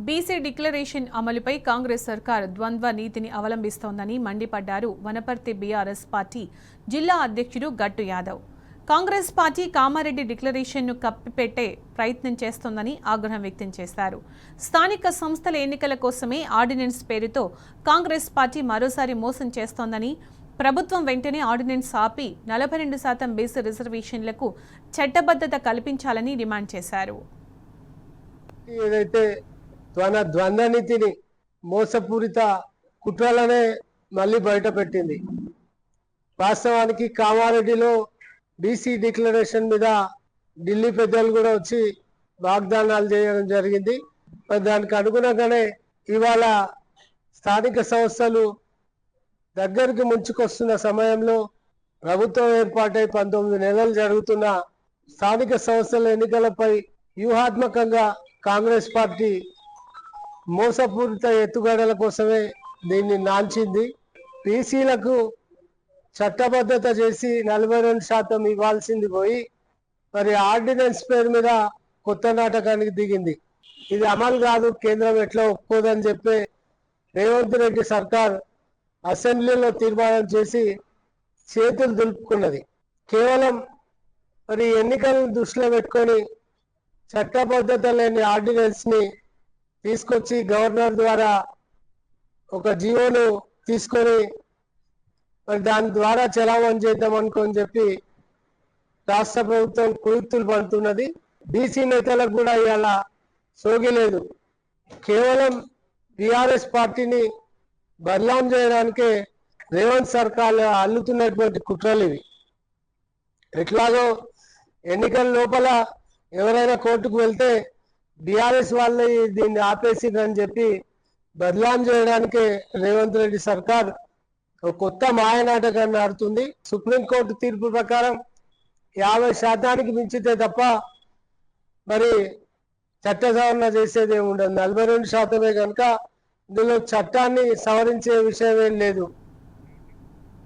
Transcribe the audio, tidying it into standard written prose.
BC declaration అమలుపై కాంగ్రెస్ సర్కార్ ద్వంద్వ నీతిని అవలంబిస్తోందని మండిపడ్డారు వనపర్తి బీఆర్ఎస్ పార్టీ జిల్లా అధ్యక్షుడు గట్టు యాదవ్. కాంగ్రెస్ పార్టీ కామారెడ్డి డిక్లరేషన్ను కప్పిపెట్టే ప్రయత్నం చేస్తోందని ఆగ్రహం వ్యక్తం చేశారు. స్థానిక సంస్థల ఎన్నికల కోసమే ఆర్డినెన్స్ పేరుతో కాంగ్రెస్ పార్టీ మరోసారి మోసం చేస్తోందని, ప్రభుత్వం వెంటనే ఆర్డినెన్స్ ఆపి 42% బీసీ రిజర్వేషన్లకు చట్టబద్ధత కల్పించాలని డిమాండ్ చేశారు. ఏదైతే ద్వంద్వ నీతిని మోసపూరిత కుట్రలనే మళ్ళీ బయట పెట్టింది. వాస్తవానికి కామారెడ్డిలో బీసీ డిక్లరేషన్ మీద ఢిల్లీ పెద్దలు కూడా వచ్చి వాగ్దానాలు చేయడం జరిగింది. దానికి అనుగుణంగానే ఇవాళ స్థానిక సంస్థలు దగ్గరికి ముంచుకొస్తున్న సమయంలో ప్రభుత్వం ఏర్పాటై 19 నెలలు జరుగుతున్న స్థానిక సంస్థల ఎన్నికలపై వ్యూహాత్మకంగా కాంగ్రెస్ పార్టీ మోసపూరిత ఎత్తుగడల కోసమే దీన్ని నాల్చింది. బీసీలకు చట్టబద్ధత చేసి 42% ఇవ్వాల్సింది పోయి మరి ఆర్డినెన్స్ పేరు మీద కొత్త నాటకానికి దిగింది. ఇది అమలు కాదు, కేంద్రం ఎట్లా ఒప్పుకోదని చెప్పి రేవంత్ రెడ్డి సర్కార్ అసెంబ్లీలో తీర్మానం చేసి చేతులు దులుపుకున్నది. కేవలం మరి ఎన్నికలను దృష్టిలో పెట్టుకొని చట్టబద్ధత లేని ఆర్డినెన్స్ ని తీసుకొచ్చి గవర్నర్ ద్వారా ఒక జీవోను తీసుకొని మరి దాని ద్వారా చలామణి చేద్దాం అనుకొని చెప్పి రాష్ట్ర ప్రభుత్వం కుయుక్తులు పడుతున్నది. బీసీ నేతలకు కూడా ఇవాళ సోగిలేదు. కేవలం బీఆర్ఎస్ పార్టీని బదలాం చేయడానికే రేవంత్ సర్కార్ అల్లుతున్నటువంటి కుట్రలు ఇవి. ఎట్లాగో ఎన్నికల లోపల ఎవరైనా కోర్టుకు వెళ్తే బీఆర్ఎస్ వాళ్ళు దీన్ని ఆపేసిందని చెప్పి బదలాం చేయడానికే రేవంత్ రెడ్డి సర్కార్ ఒక కొత్త మాయనాటకాన్ని ఆడుతుంది. సుప్రీంకోర్టు తీర్పు ప్రకారం 50% మించితే తప్ప మరి చట్ట సవరణ చేసేది ఏమి ఉండదు. 42% కనుక ఇందులో చట్టాన్ని సవరించే విషయం ఏం లేదు.